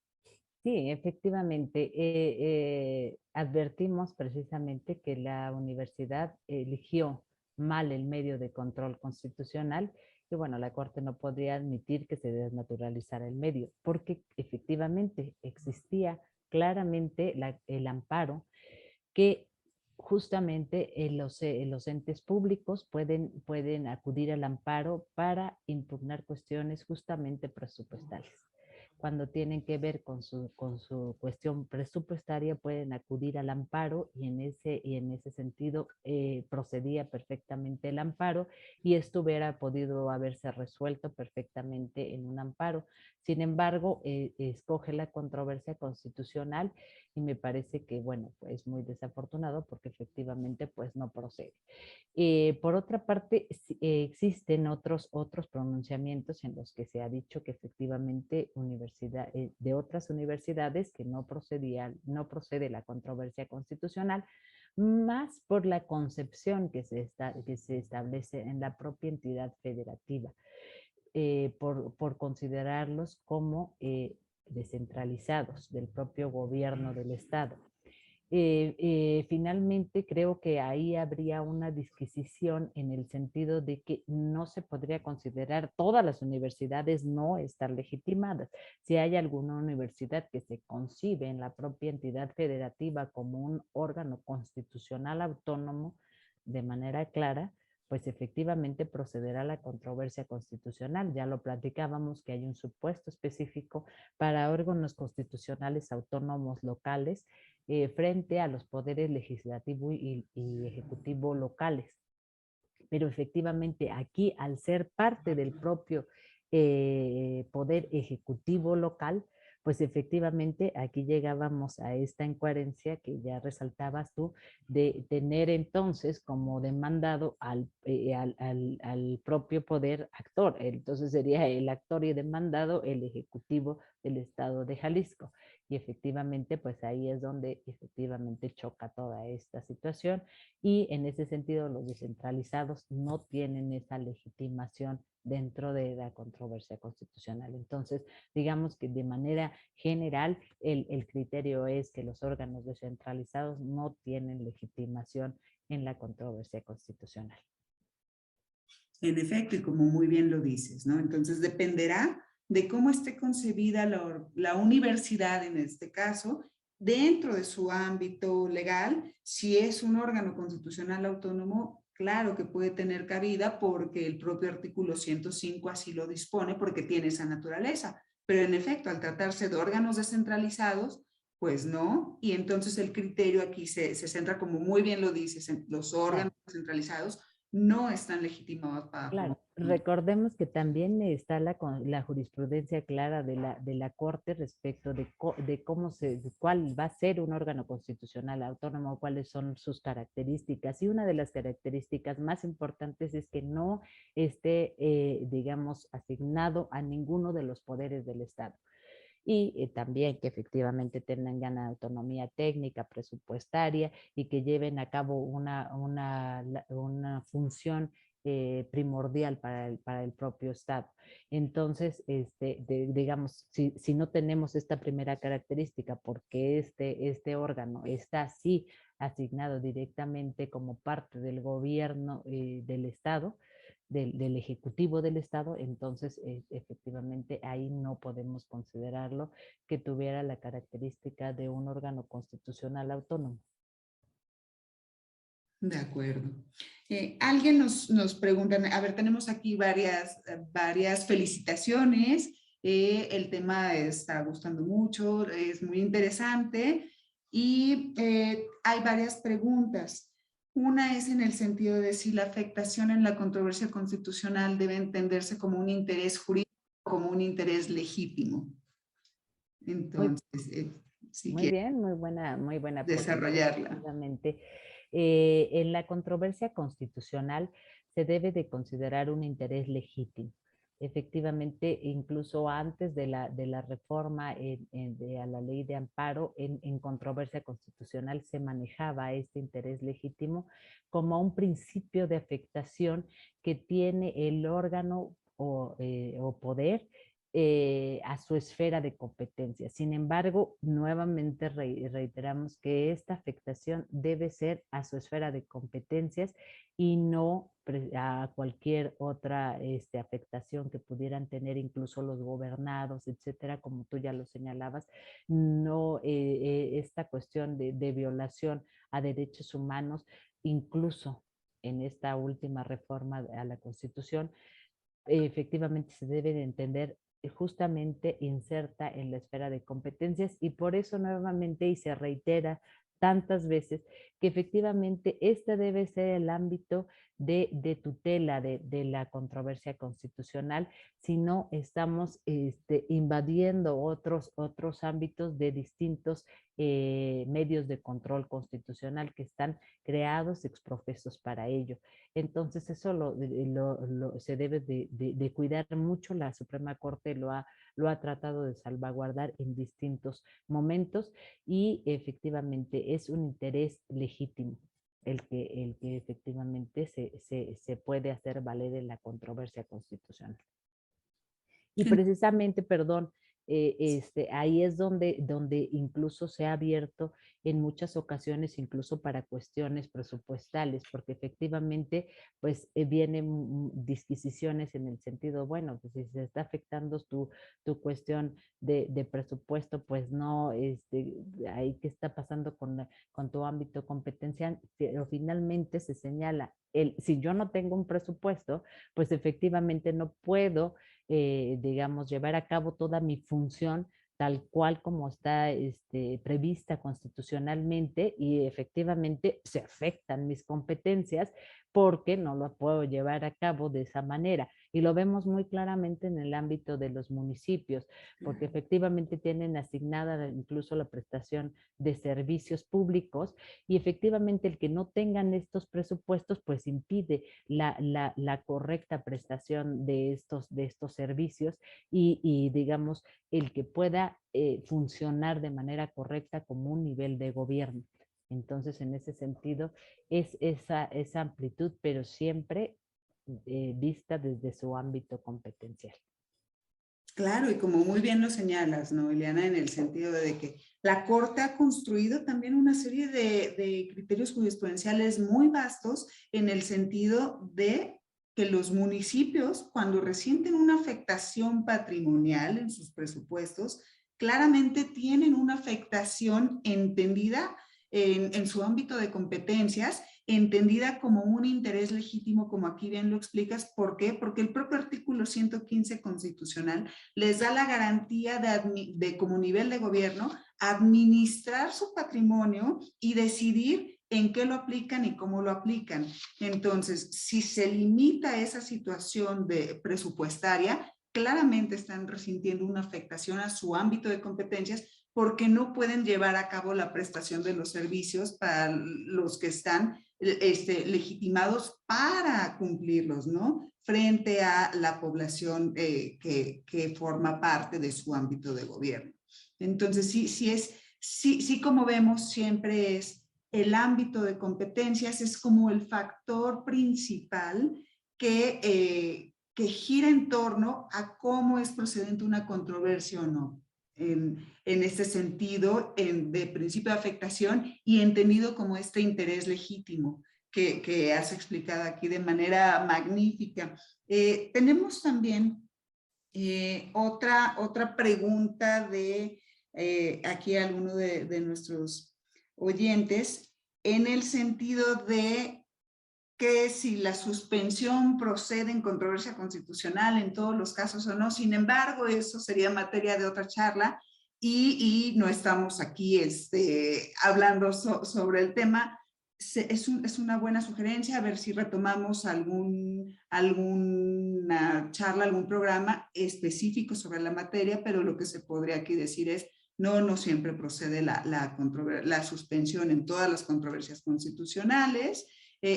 B: Sí, efectivamente. Advertimos precisamente que la universidad eligió mal el medio de control constitucional, y bueno, la Corte no podría admitir que se desnaturalizara el medio, porque efectivamente existía claramente el amparo que justamente los entes públicos pueden acudir al amparo para impugnar cuestiones justamente presupuestales. Cuando tienen que ver con su cuestión presupuestaria, pueden acudir al amparo, y en ese sentido procedía perfectamente el amparo, y esto hubiera podido haberse resuelto perfectamente en un amparo. Sin embargo, escoge la controversia constitucional, y me parece que, bueno, es muy desafortunado porque efectivamente pues no procede. Por otra parte, existen otros pronunciamientos en los que se ha dicho que efectivamente de otras universidades que no procede la controversia constitucional, más por la concepción que se establece en la propia entidad federativa, por considerarlos como descentralizados del propio gobierno del Estado. Finalmente creo que ahí habría una disquisición en el sentido de que no se podría considerar todas las universidades no estar legitimadas. Si hay alguna universidad que se concibe en la propia entidad federativa como un órgano constitucional autónomo de manera clara, pues efectivamente procederá a la controversia constitucional. Ya lo platicábamos, que hay un supuesto específico para órganos constitucionales autónomos locales frente a los poderes legislativo y ejecutivo locales. Pero efectivamente aquí, al ser parte del propio poder ejecutivo local, pues efectivamente aquí llegábamos a esta incoherencia que ya resaltabas tú, de tener entonces como demandado al propio poder actor. Entonces sería el actor y demandado el ejecutivo del estado de Jalisco. Y efectivamente, pues ahí es donde efectivamente choca toda esta situación, y en ese sentido los descentralizados no tienen esa legitimación dentro de la controversia constitucional. Entonces, digamos que de manera general el criterio es que los órganos descentralizados no tienen legitimación en la controversia constitucional.
A: En efecto, y como muy bien lo dices, ¿no? Entonces dependerá de cómo esté concebida la universidad en este caso, dentro de su ámbito legal. Si es un órgano constitucional autónomo, claro que puede tener cabida porque el propio artículo 105 así lo dispone, porque tiene esa naturaleza. Pero en efecto, al tratarse de órganos descentralizados, pues no, y entonces el criterio aquí se centra, como muy bien lo dices, en los órganos
B: Claro.
A: descentralizados no están legitimados para
B: Claro,
A: formar.
B: recordemos que también está la jurisprudencia clara de la Corte respecto de cuál va a ser un órgano constitucional autónomo, cuáles son sus características. Y una de las características más importantes es que no esté, digamos, asignado a ninguno de los poderes del Estado. Y también que efectivamente tengan autonomía técnica, presupuestaria y que lleven a cabo una función primordial para el propio Estado. Entonces, digamos, si no tenemos esta primera característica, porque este órgano está así asignado directamente como parte del gobierno del Estado, del Ejecutivo del Estado, entonces efectivamente ahí no podemos considerarlo que tuviera la característica de un órgano constitucional autónomo.
A: De acuerdo. Alguien nos pregunta, a ver, tenemos aquí varias felicitaciones. El tema está gustando mucho, es muy interesante y hay varias preguntas. Una es en el sentido de si la afectación en la controversia constitucional debe entenderse como un interés jurídico o como un interés legítimo.
B: Muy,
A: Entonces, si
B: muy
A: quieres
B: bien, muy buena pregunta,
A: desarrollarla.
B: efectivamente. En la controversia constitucional se debe de considerar un interés legítimo. Efectivamente, incluso antes de la reforma a la ley de amparo, en controversia constitucional se manejaba este interés legítimo como un principio de afectación que tiene el órgano o poder a su esfera de competencia. Sin embargo, nuevamente reiteramos que esta afectación debe ser a su esfera de competencias y no a cualquier otra afectación que pudieran tener incluso los gobernados, etcétera, como tú ya lo señalabas. No, esta cuestión de violación a derechos humanos, incluso en esta última reforma a la Constitución, efectivamente se debe de entender justamente inserta en la esfera de competencias y por eso nuevamente y se reitera tantas veces que efectivamente este debe ser el ámbito de tutela de la controversia constitucional, si no estamos invadiendo otros ámbitos de distintos medios de control constitucional que están creados exprofesos para ello. Entonces eso se debe de cuidar mucho. La Suprema Corte lo ha tratado de salvaguardar en distintos momentos y efectivamente es un interés legítimo el que efectivamente se puede hacer valer en la controversia constitucional. Y precisamente, perdón, ahí es donde incluso se ha abierto en muchas ocasiones, incluso para cuestiones presupuestales, porque efectivamente, pues vienen disquisiciones en el sentido, bueno, pues si se está afectando tu cuestión de presupuesto, pues no, ahí qué está pasando con tu ámbito competencial, pero finalmente se señala, si yo no tengo un presupuesto, pues efectivamente no puedo digamos, llevar a cabo toda mi función tal cual como está prevista constitucionalmente y efectivamente se afectan mis competencias porque no lo puedo llevar a cabo de esa manera. Y lo vemos muy claramente en el ámbito de los municipios, porque efectivamente tienen asignada incluso la prestación de servicios públicos y efectivamente el que no tengan estos presupuestos pues impide la correcta prestación de estos servicios y digamos el que pueda funcionar de manera correcta como un nivel de gobierno. Entonces, en ese sentido, es esa amplitud, pero siempre vista desde su ámbito competencial.
A: Claro, y como muy bien lo señalas, ¿no, Eliana? En el sentido de que la Corte ha construido también una serie de criterios jurisprudenciales muy vastos en el sentido de que los municipios, cuando resienten una afectación patrimonial en sus presupuestos, claramente tienen una afectación entendida en su ámbito de competencias, entendida como un interés legítimo, como aquí bien lo explicas. ¿Por qué? Porque el propio artículo 115 constitucional les da la garantía de como nivel de gobierno, administrar su patrimonio y decidir en qué lo aplican y cómo lo aplican. Entonces, si se limita esa situación de presupuestaria, claramente están resintiendo una afectación a su ámbito de competencias porque no pueden llevar a cabo la prestación de los servicios para los que están legitimados para cumplirlos, ¿no? Frente a la población que forma parte de su ámbito de gobierno. Entonces, sí, como vemos, siempre es el ámbito de competencias, es como el factor principal que gira en torno a cómo es procedente una controversia o no. En este sentido, de principio de afectación y entendido como este interés legítimo que has explicado aquí de manera magnífica. Tenemos también otra pregunta de aquí alguno de nuestros oyentes, en el sentido de que si la suspensión procede en controversia constitucional en todos los casos o no. Sin embargo, eso sería materia de otra charla y no estamos aquí hablando sobre el tema. Es una buena sugerencia, a ver si retomamos alguna charla, algún programa específico sobre la materia, pero lo que se podría aquí decir es, no siempre procede la suspensión en todas las controversias constitucionales.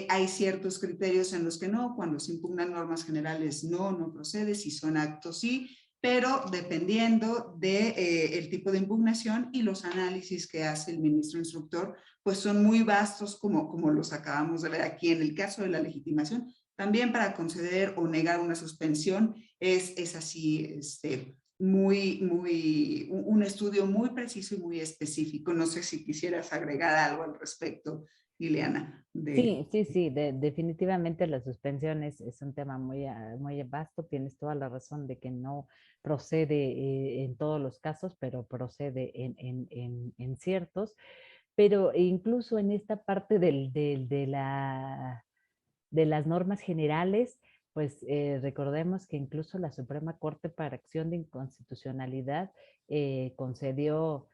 A: Hay ciertos criterios en los que no, cuando se impugnan normas generales no procede, si son actos sí, pero dependiendo del tipo de impugnación y los análisis que hace el ministro instructor, pues son muy vastos como los acabamos de ver aquí. En el caso de la legitimación, también para conceder o negar una suspensión es así, un estudio muy preciso y muy específico. No sé si quisieras agregar algo al respecto, Ileana.
B: Sí, definitivamente la suspensión es un tema muy vasto. Tienes toda la razón de que no procede en todos los casos, pero procede en ciertos. Pero incluso en esta parte de las normas generales, pues recordemos que incluso la Suprema Corte para Acción de Inconstitucionalidad concedió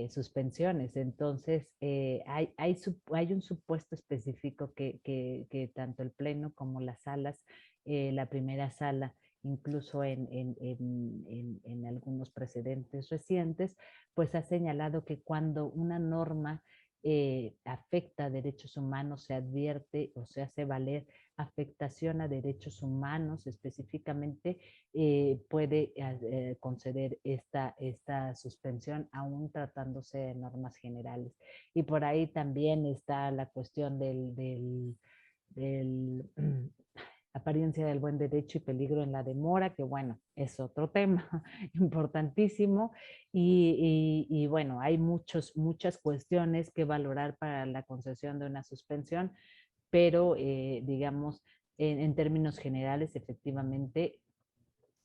B: suspensiones. Entonces, hay un supuesto específico que tanto el Pleno como las salas, la primera sala, incluso en algunos precedentes recientes, pues ha señalado que cuando una norma afecta a derechos humanos, se advierte o se hace valer afectación a derechos humanos específicamente, puede conceder esta suspensión aún tratándose de normas generales. Y por ahí también está la cuestión del apariencia del buen derecho y peligro en la demora, que bueno, es otro tema importantísimo. Y bueno, hay muchas cuestiones que valorar para la concesión de una suspensión, pero digamos, en términos generales, efectivamente,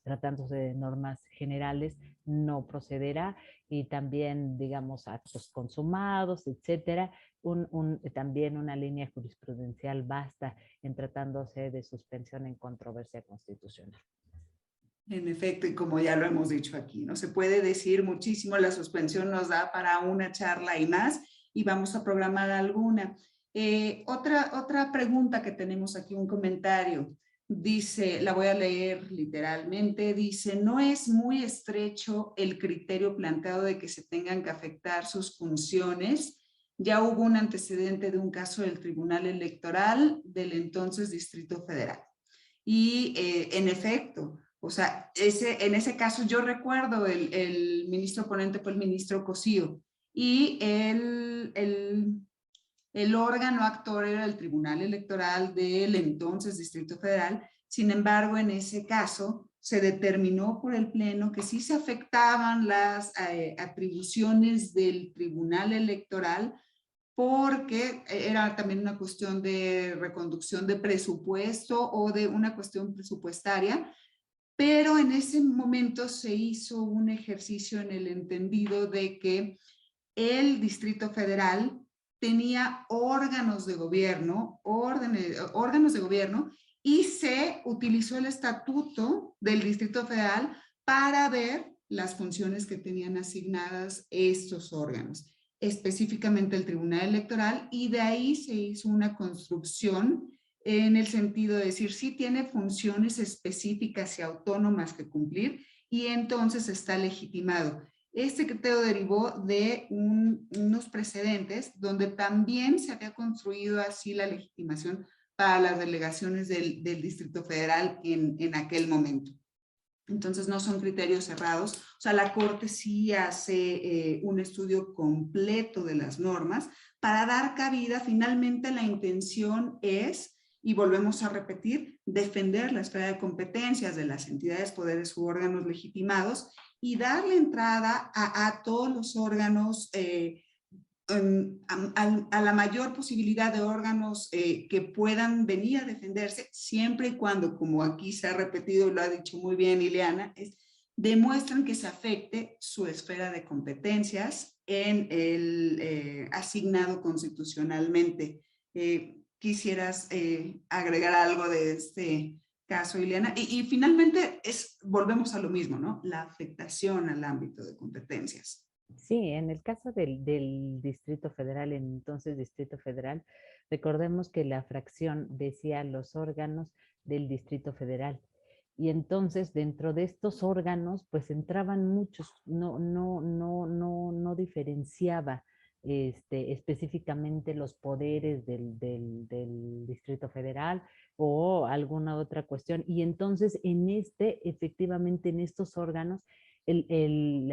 B: tratándose de normas generales, no procederá. Y también, digamos, actos consumados, etcétera, también una línea jurisprudencial vasta en tratándose de suspensión en controversia constitucional.
A: En efecto, y como ya lo hemos dicho aquí, no se puede decir muchísimo, la suspensión nos da para una charla y más, y vamos a programar alguna. Otra pregunta que tenemos aquí, un comentario, dice, la voy a leer literalmente, dice, no es muy estrecho el criterio planteado de que se tengan que afectar sus funciones. Ya hubo un antecedente de un caso del Tribunal Electoral del entonces Distrito Federal. Y en efecto, o sea, en ese caso yo recuerdo el ministro ponente fue el ministro Cosío y el órgano actor era el Tribunal Electoral del entonces Distrito Federal. Sin embargo, en ese caso se determinó por el Pleno que sí se afectaban las atribuciones del Tribunal Electoral porque era también una cuestión de reconducción de presupuesto o de una cuestión presupuestaria, pero en ese momento se hizo un ejercicio en el entendido de que el Distrito Federal tenía órganos de gobierno, órganos de gobierno, y se utilizó el estatuto del Distrito Federal para ver las funciones que tenían asignadas estos órganos, específicamente el Tribunal Electoral, y de ahí se hizo una construcción en el sentido de decir, sí tiene funciones específicas y autónomas que cumplir, y entonces está legitimado. Este criterio derivó de unos precedentes donde también se había construido así la legitimación para las delegaciones del Distrito Federal en aquel momento. Entonces no son criterios cerrados, o sea, la Corte sí hace un estudio completo de las normas para dar cabida. Finalmente la intención es, y volvemos a repetir, defender la esfera de competencias de las entidades, poderes u órganos legitimados y darle entrada a todos los órganos, a la mayor posibilidad de órganos que puedan venir a defenderse, siempre y cuando, como aquí se ha repetido y lo ha dicho muy bien Ileana, demuestran que se afecte su esfera de competencias en el asignado constitucionalmente. ¿Quisieras agregar algo de este caso, Ileana? Y finalmente volvemos a lo mismo, ¿no? La afectación al ámbito de competencias.
B: Sí, en el caso del Distrito Federal, entonces Distrito Federal, recordemos que la fracción decía los órganos del Distrito Federal. Y entonces dentro de estos órganos pues entraban muchos, no diferenciaba específicamente los poderes del Distrito Federal o alguna otra cuestión. Y entonces efectivamente en estos órganos, el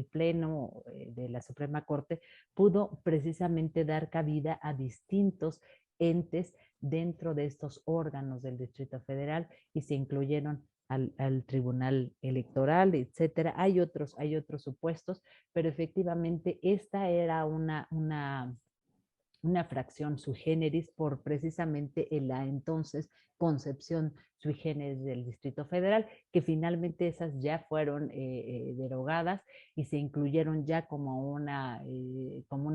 B: Pleno de la Suprema Corte pudo precisamente dar cabida a distintos entes dentro de estos órganos del Distrito Federal y se incluyeron al Tribunal Electoral, etcétera. Hay otros supuestos, pero efectivamente esta era una fracción sui generis por precisamente la entonces concepción sui generis del Distrito Federal, que finalmente esas ya fueron derogadas y se incluyeron ya como una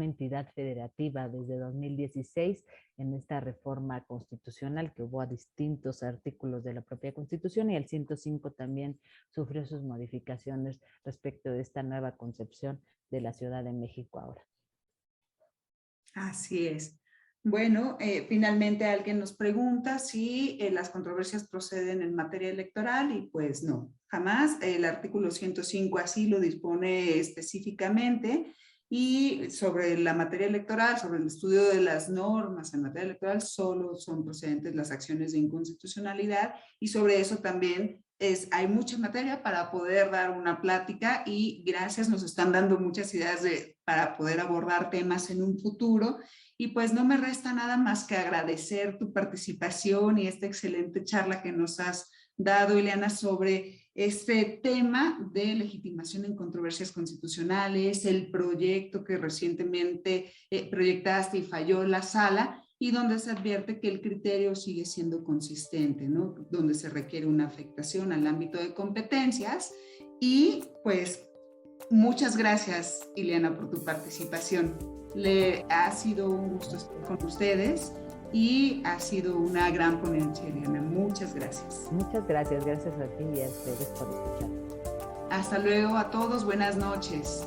B: entidad federativa desde 2016 en esta reforma constitucional que hubo a distintos artículos de la propia Constitución, y el 105 también sufrió sus modificaciones respecto de esta nueva concepción de la Ciudad de México ahora.
A: Así es. Bueno, finalmente alguien nos pregunta si las controversias proceden en materia electoral y pues no, jamás. El artículo 105 así lo dispone específicamente, y sobre la materia electoral, sobre el estudio de las normas en materia electoral, solo son procedentes las acciones de inconstitucionalidad, y sobre eso también hay mucha materia para poder dar una plática, y gracias, nos están dando muchas ideas para poder abordar temas en un futuro. Y pues no me resta nada más que agradecer tu participación y esta excelente charla que nos has dado, Ileana, sobre este tema de legitimación en controversias constitucionales, el proyecto que recientemente proyectaste y falló la sala, y donde se advierte que el criterio sigue siendo consistente, ¿no? Donde se requiere una afectación al ámbito de competencias. Y pues muchas gracias, Ileana, por tu participación. Ha sido un gusto estar con ustedes y ha sido una gran ponencia, Ileana. Muchas gracias.
B: Muchas gracias, gracias a ti y a ustedes por escuchar.
A: Hasta luego a todos, buenas noches.